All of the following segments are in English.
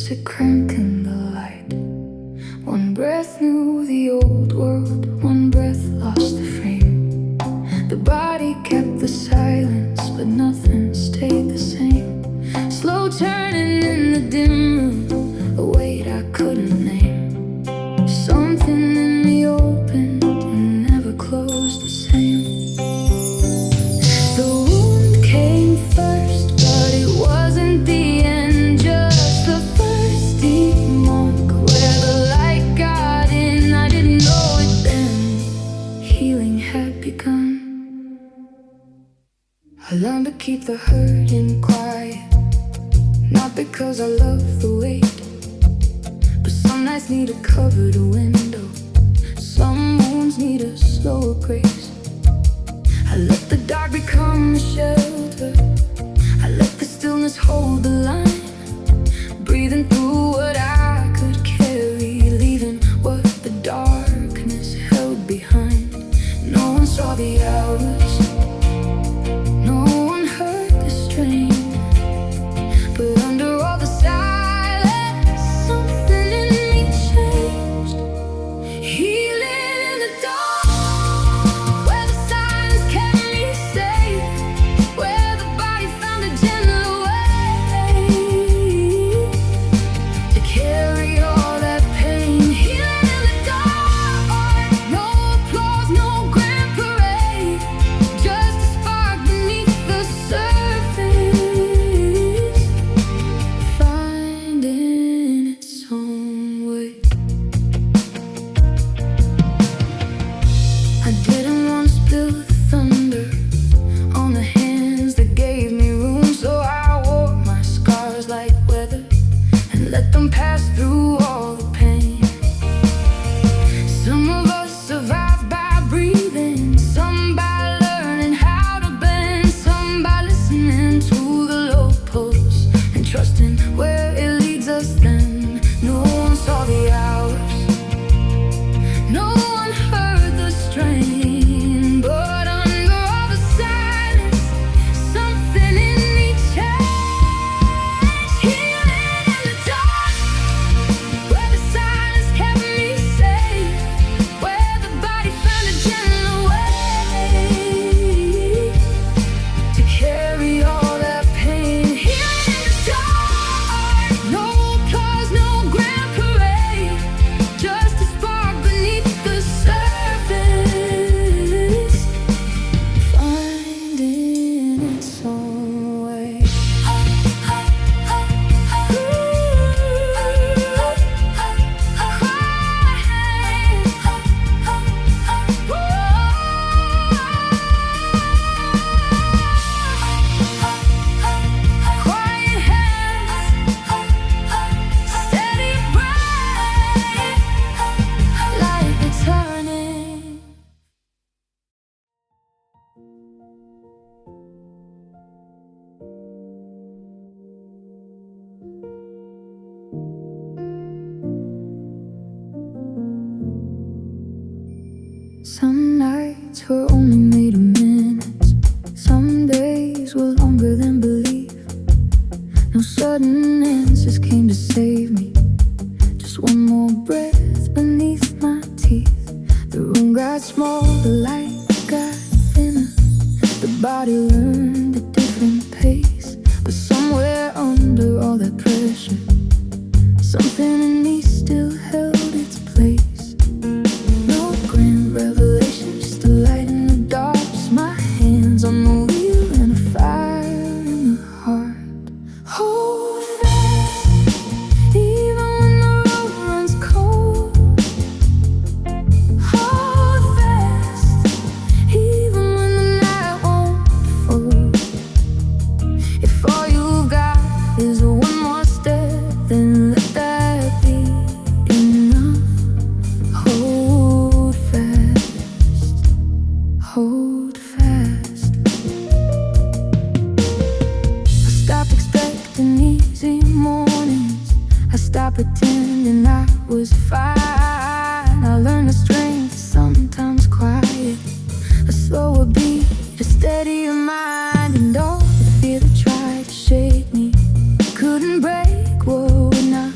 sit cranking the light. One breath knew the old world, one breath lost the frame. The body kept the silence, but nothing stayed the same. Slow turning in the dim room, a weight I couldn't name. Something in me opened and never closed the same. The wound came first, but it wasn't the end, just the first deep mark where the light got in. I didn't know it then, healing had begun. I learned to keep the hurting quiet, not because I love the weight, but some nights need a covered window, some wounds need a slower grace. I let the dark become a shelter, I let the stillness hold the line, breathing through what I could carry, leaving what the darkness held behind. No one saw the hours, no one heard the strain, but under all the silence, something in me changed. Healing in the dark, where the silence kept me safe, where the body found a gentler way to carry all that pain. Healing in the dark, no applause, no grand parade, just a spark beneath the surface, finding its own way. I didn't want to spill the thunder on the hands that gave me room, so I wore my scars like weather and let them pass through all the pain. Some of us survive by breathing, some by learning how to bend, some by listening to the low pulse and trusting where it leads us then. No one saw the hours, no one heard the strain, but under all the silence, something in me changed. Healing in the dark, where the silence kept me safe, where the body found a gentler way to carry all that pain. Healing in the dark, no applause, no grand parade, just a spark beneath the surface, finding its own way. Quiet hands, steady bright, light returning. Some nights were only made of minutes, some days were longer than belief. No sudden answers came to save me, just one more breath beneath my teeth. The room got small, the light got thinner, the body learned a different pace, but somewhere under all that pressure, something in me still held its place. No grand revelation, just a light in the dark, just my hands on the wheel and a fire in the heart. Hold fast, even when the road runs cold. Hold fast, even when the night won't fold. If all you've got is one more step, then let that be enough. Hold fast, hold fast. I stopped expecting easy mornings, I stopped pretending I was fine. I learned the strength is sometimes quiet, a slower beat, a steadier mind, and all the fear that tried to shake me couldn't break what would not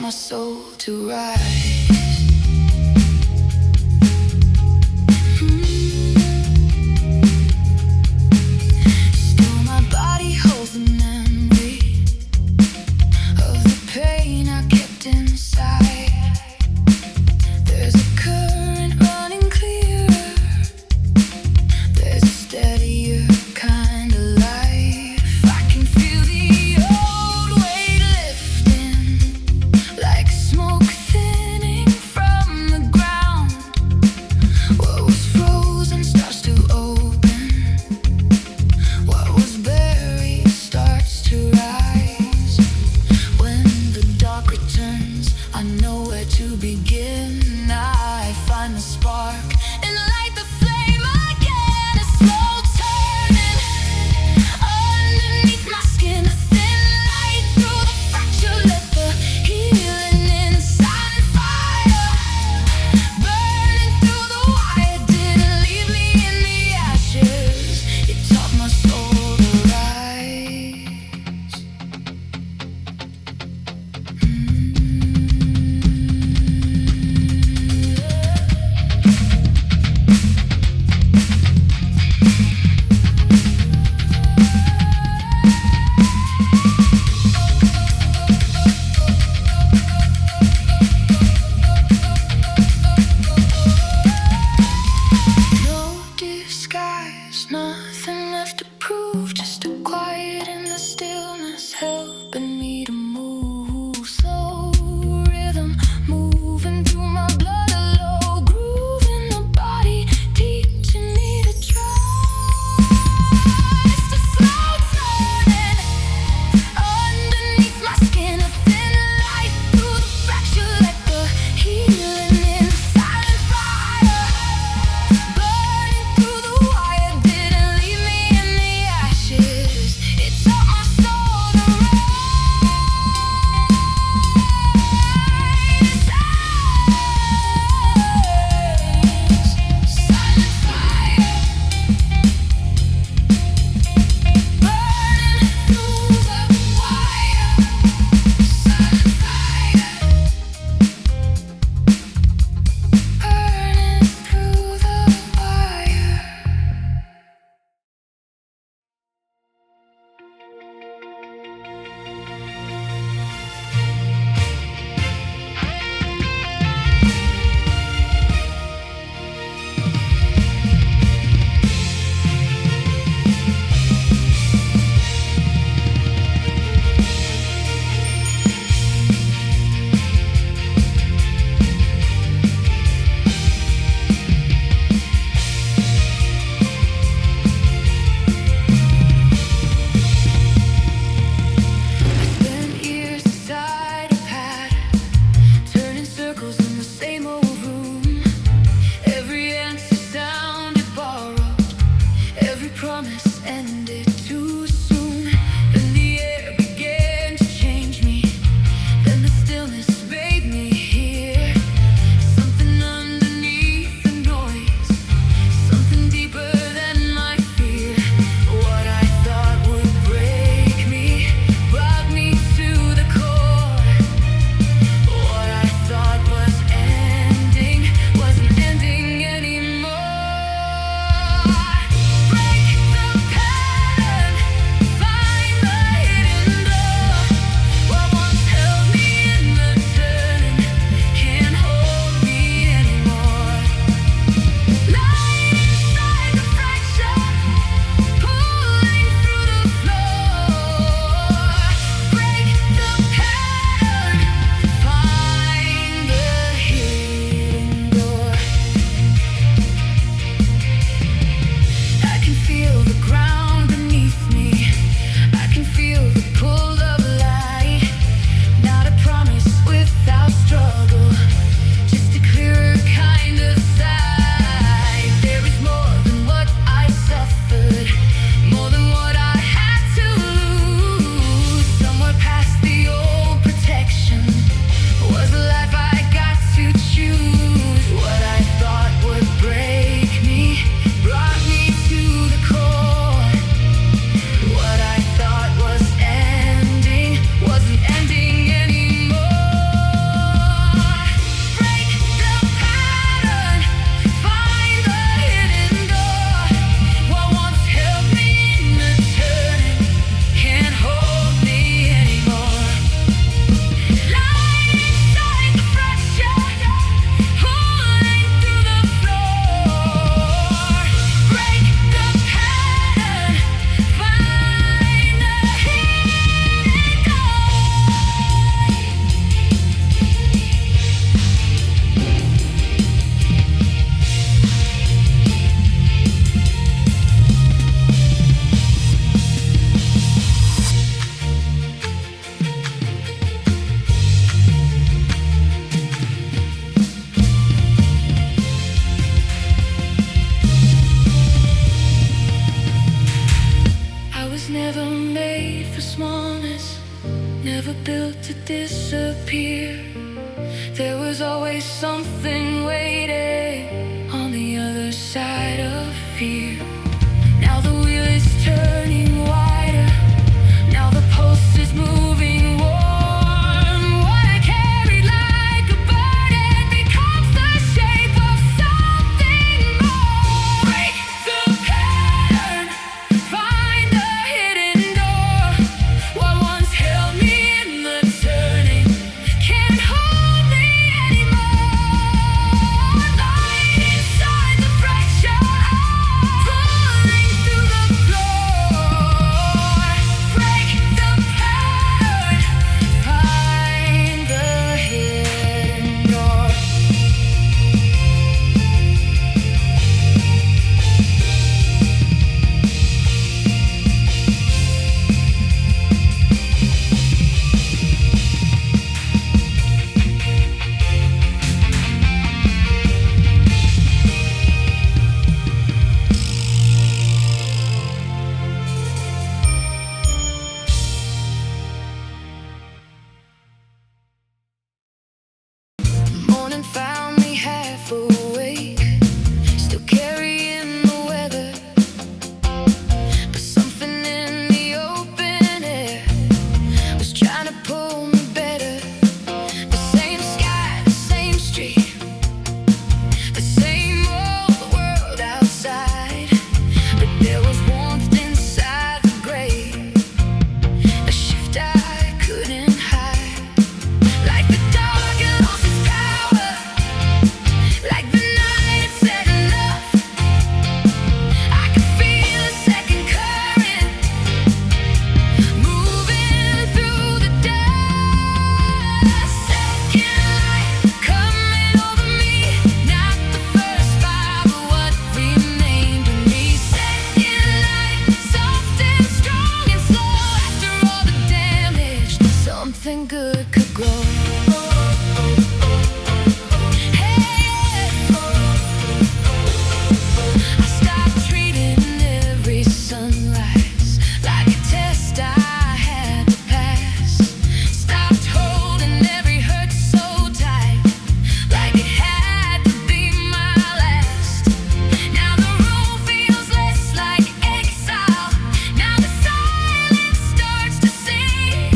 my soul to rise. Still my body holds the memory of the pain I kept inside. There's a current running clearer, there's a steadier kind of life. I can feel the old weight lifting, like smoke thinning from the ground. What was frozen starts to open, what was buried starts to rise. When the dark returns, I know where to begin. I find the spark and light the flame again. A slow turning underneath my skin, a thin light through the fracture. Let the healing inside fire burning through the wire. Didn't leave me in the ashes. It taught my soul to rise. No disguise, nothing left to prove. Just a quiet in the stillness, helping me to move. Slow rhythm moving through my blood, a low groove in the body, teaching me to trust. A slow turning underneath my skin, a thin light through the fracture. Let the healing inside fire burning through the wire. Didn't leave me in the ashes. never made for smallness, never built to disappear. There was always something waiting on the other side of fear. Now the wheel is turning wider, now the pulse is moving warm. What I carried like a burden becomes the shape of something more. Break the pattern, find the hidden door. What once held me in the turning can't hold me anymore. Lying inside the fracture, falling through the floor. Break the pattern, find the hidden door. Morning found me half awake, still carrying the weather, but something in the open air was trying to pull me better. The same sky, the same street, the same old world outside, but there was warmth inside the gray, a shift I couldn't hide. Like the dog had lost its power, like the night had said enough. I could feel a second current moving through the dust. Second light coming over me, not the first fire, but what remained of me. Second light, soft and strong and slow. After all the damage, something good could grow. I stopped treating every sunrise like a test I had to pass. Stopped holding every hurt so tight, like it had to be my last. Now the room feels less like exile. Now the silence starts to sing.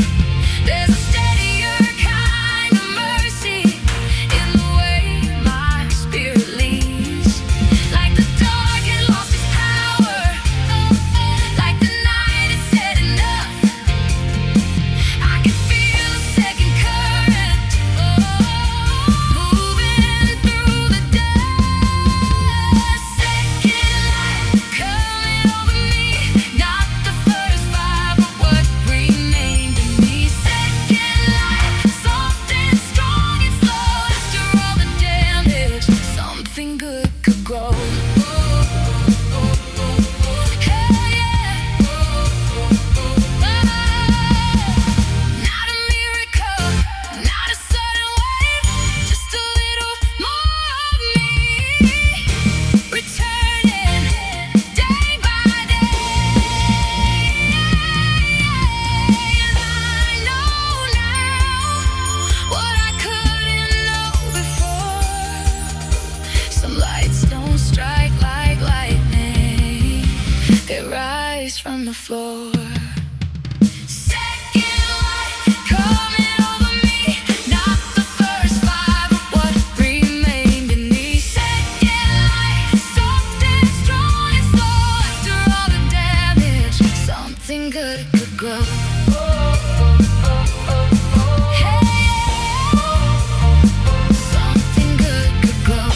There's a steadier kind of mercy in the way my spirit leads. Like the dog had lost its power, like the night had said enough. I can feel a second current moving through the dust. Second light coming over me, not the first fire, but what remained of me. Second light, soft and strong and slow. After all the damage, something good could grow. Hell yeah. Not a miracle, not a sudden wave, just a little more of me, returning day by day. And I know now what I couldn't know before. Some lights don't strike like lightning, they rise from the floor. Second light coming over me, not the first fire, but what remained in me. Second light, soft and strong and slow. After all the damage, something good could grow. Hey, something good could grow.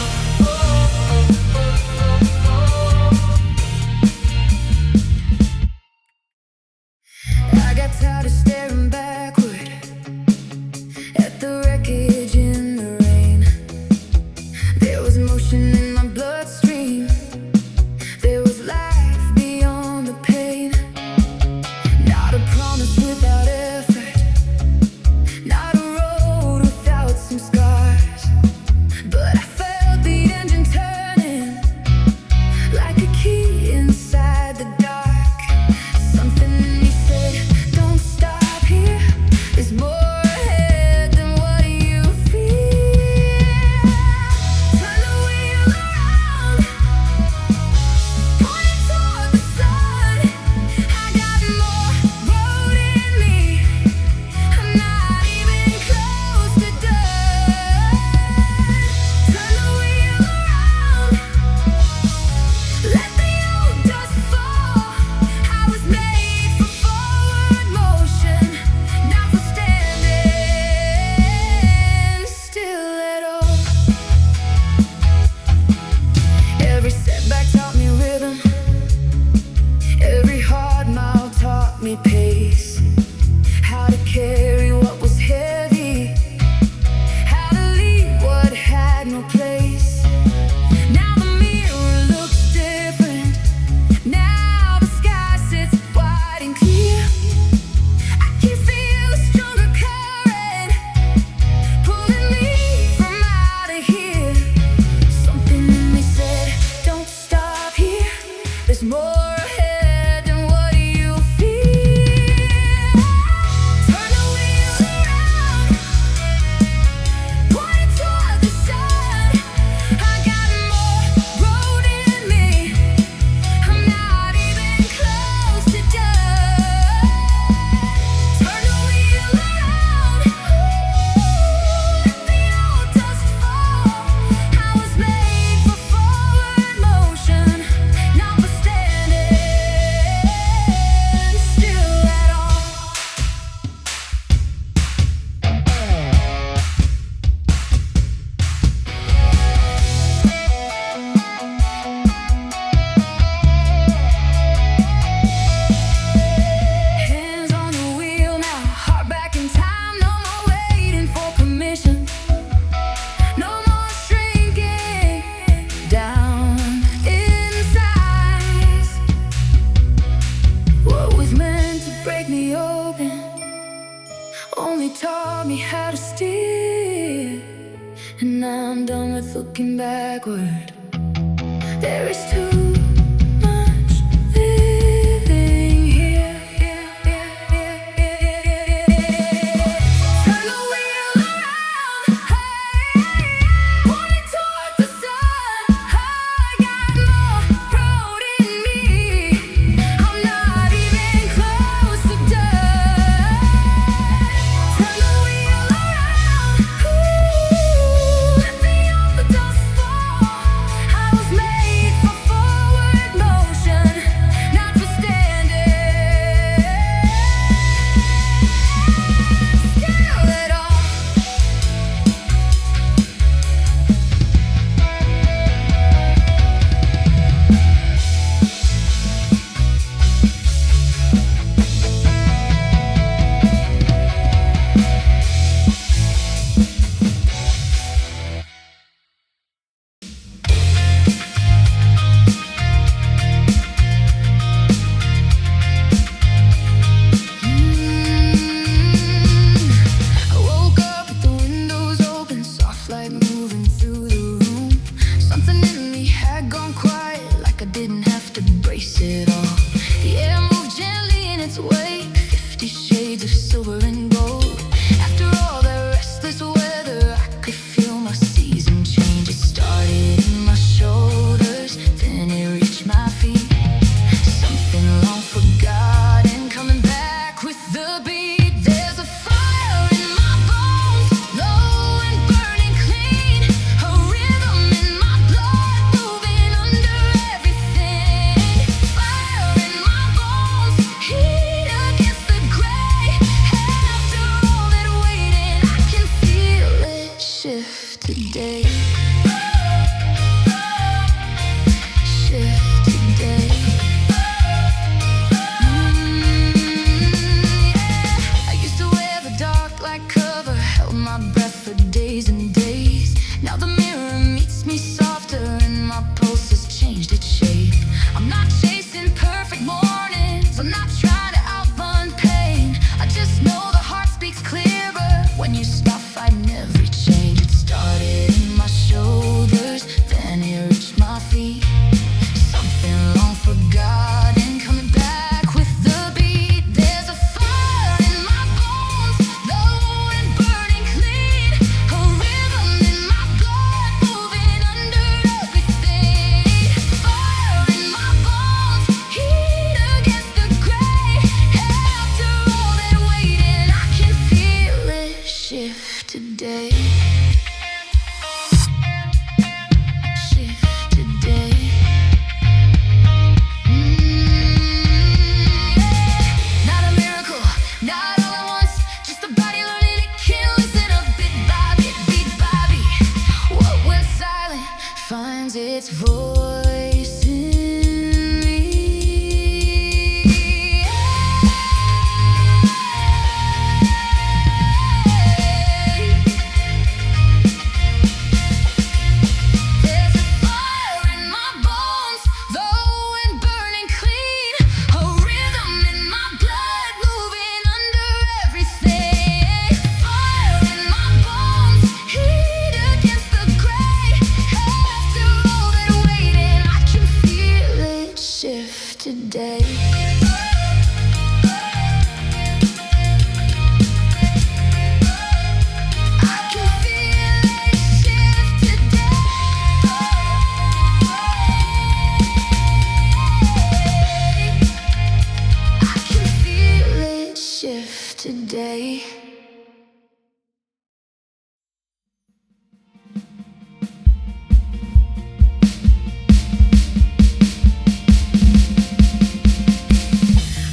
I got tired of staring backward at the wreckage in the rain. There was motion in my bloodstream, there was life beyond the pain. Not a promise without effort, not a road without some scars. But I felt the engine turning like a key inside the dark. Something in me me pace, how to carry what was heavy, how to leave what had no place. Now the mirror looks different. Now the sky sits wide and clear. I can feel a stronger current pulling me from out of here. Something in me said, don't stop here. There's more ahead than what you feel. Turn the wheel around, point it toward the sun. I got more road in me. I'm not even close to done. Turn the wheel around, let the old dust fall. I was made for forward motion, not for standing still at all. Hands on the wheel now, heart back in time. No more waiting for permission, no more shrinking down in size. What was meant to break me open only taught me how to steer. And now I'm done with looking backward. There is too much living here. Turn the wheel around, point it toward the sun. I got more road in me. I'm not even close to done. Turn the wheel around, let the old dust fall. I was made for forward motion, not for standing still at all. I woke up with the windows open, soft light moving through the room. Something in me had gone quiet, like I didn't have to brace it all. The air moved gently in its wake, 50 shades of silver and gold. After all that restless weather, I could feel my season change. It started in my shoulders, then it reached my feet. Something long forgotten coming back with the beat. There's a fire in my bones, low and burning clean. A rhythm in my blood, moving under everything. Fire in my bones, heat against the gray. Have today.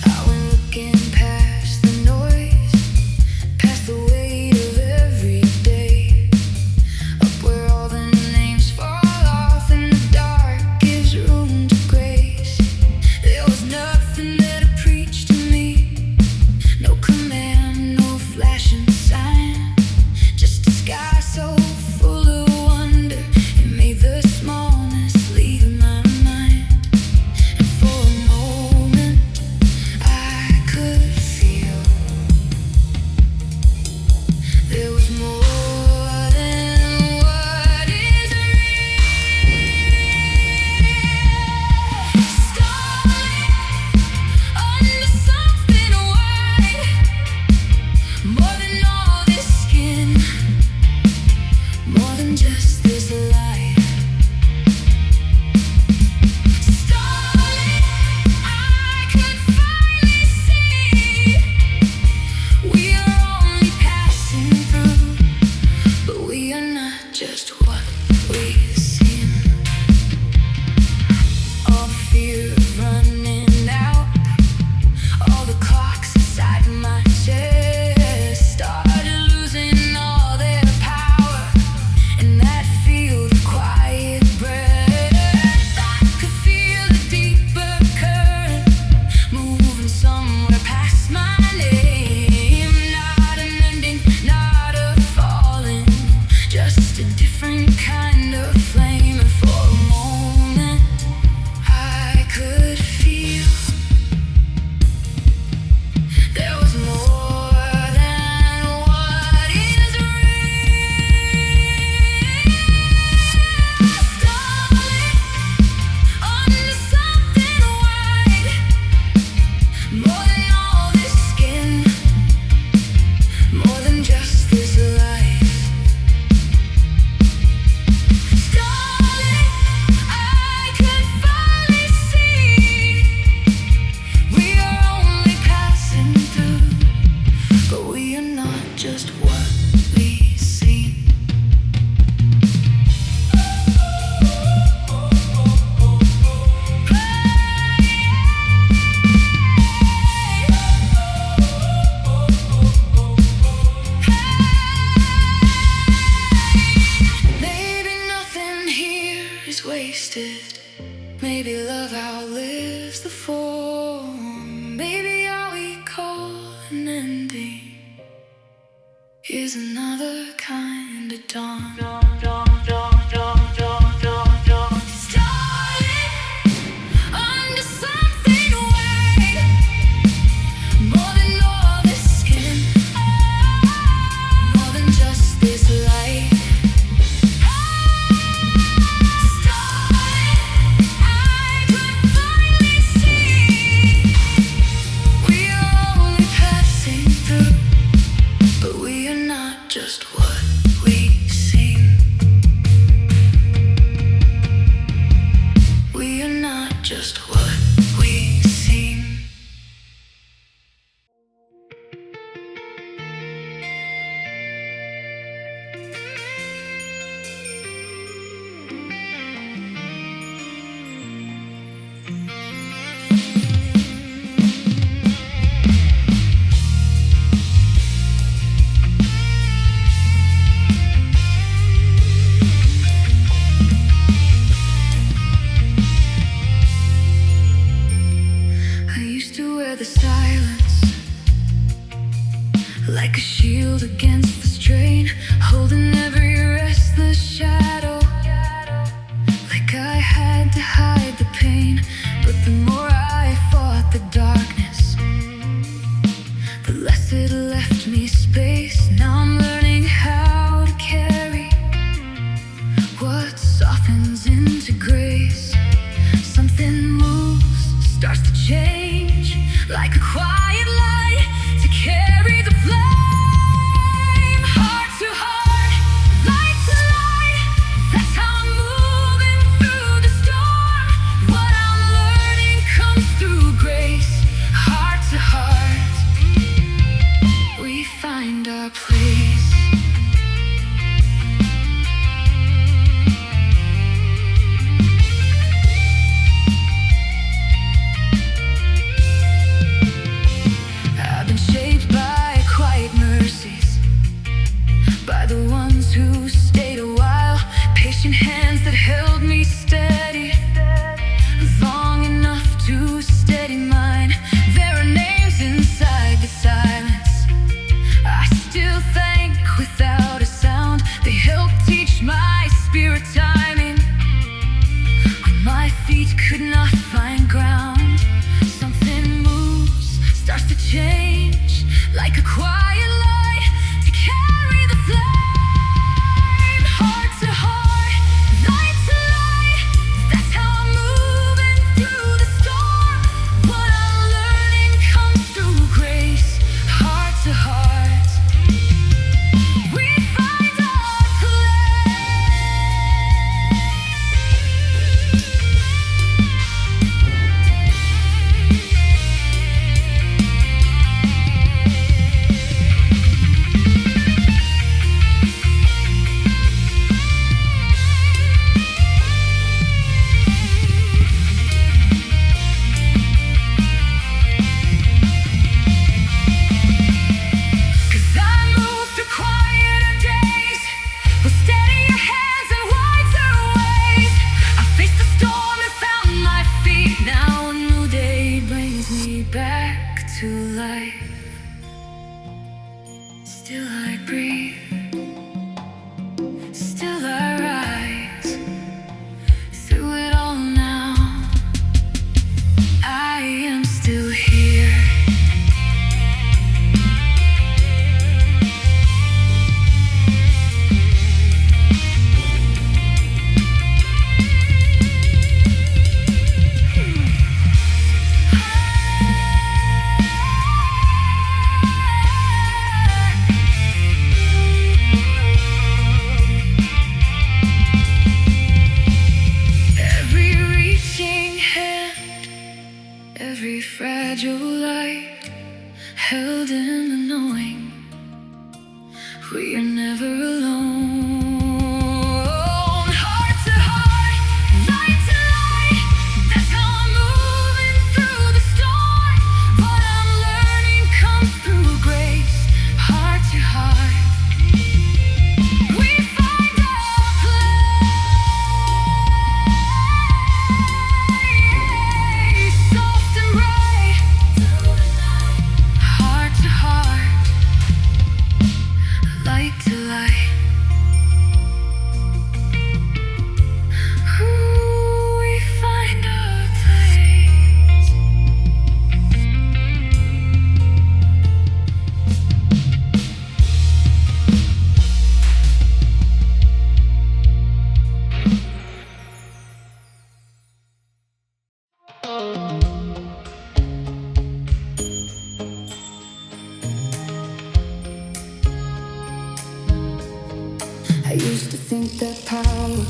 I went looking past the noise, past the weight of every day, up where all the names fall off and the dark gives room to grace. There was nothing that had preached to me, no command, no flashing sign, just a sky so full of wonder. It made the smallness leave my mind, and for a moment I could feel there was more than what is real. Starlit under something white, more than all this skin, more than just this life. Starlit, I could finally see we are only passing through, but we are not just what we seem. All the fear of running out, all the clocks inside my chest started losing all their power, and that field of quiet breath, I could feel a deeper current moving somewhere past my name. Not an ending, not a falling, just a different kind of flame. And for a moment I could feel there was more than what is real. Starlit under something white, more than all this skin, more than just this life. Starlit, I could finally see we are only passing through, but we are not just what we seem. Maybe nothing here is wasted. Maybe love outlives the form. Maybe all we call an ending is another kind of dawn. Starlit under something white, more than all this skin, more than just this light. Starlit, I could finally see we are only passing through, but we are not just what we seem. We are not just what we seem. I used to wear the silence like a shield against the strain, holding every restless shadow, like I had to hide the pain. But the more I fought the darkness, the less it left me space. Now I'm learning how to carry what softens into grace. Something moves, starts to change, like a quiet light to carry the flame. Heart to heart, light to light, that's how I'm moving through the storm. What I'm learning comes through grace. Heart to heart, silence. I still think without a sound. They help teach my spirit timing. When my feet could not find ground, something moves, starts to change, like a quiet light to carry the flame. Heart to heart, light to light, that's how I'm moving through the storm. What I'm learning comes through grace. Heart to heart, we find our place. Cause I move through quieter days with steadier hands and wiser ways. I faced the storm and found my feet. Now a new day brings me back to life. Still I breathe, still I rise. Through it all now, I am still here. Every reaching hand, every fragile light, held in the knowing we are never alone. Heart to heart, light to light, that's how I'm moving through the storm. What I'm learning comes through grace. Heart to heart, we find our place. Soft and bright, heart to heart, light to light. Ooh, we find our place. I used to think that power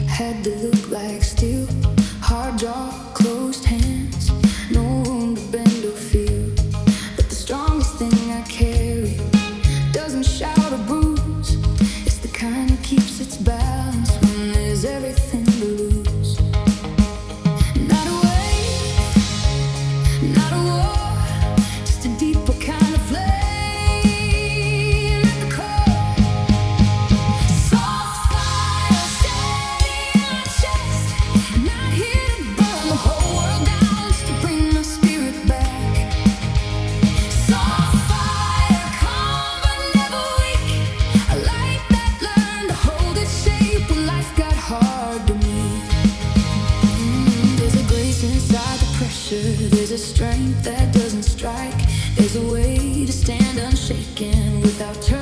had to look like steel. Hard jaw, closed hands, no room to bend or feel. But the strongest thing I carry doesn't shout or bruise. It's the kind that keeps its balance when there's everything to lose. Not a wave, not a war, just a deeper kind of flame at the core. Soft fire, steady in my chest, not here to burn the whole world down, just to bring my spirit back. Soft fire, calm but never weak, a light that learned to hold its shape when life got hard to meet. There's a grace inside the pressure, there's a strength that doesn't strike. There's a way to stand unshaken without turning.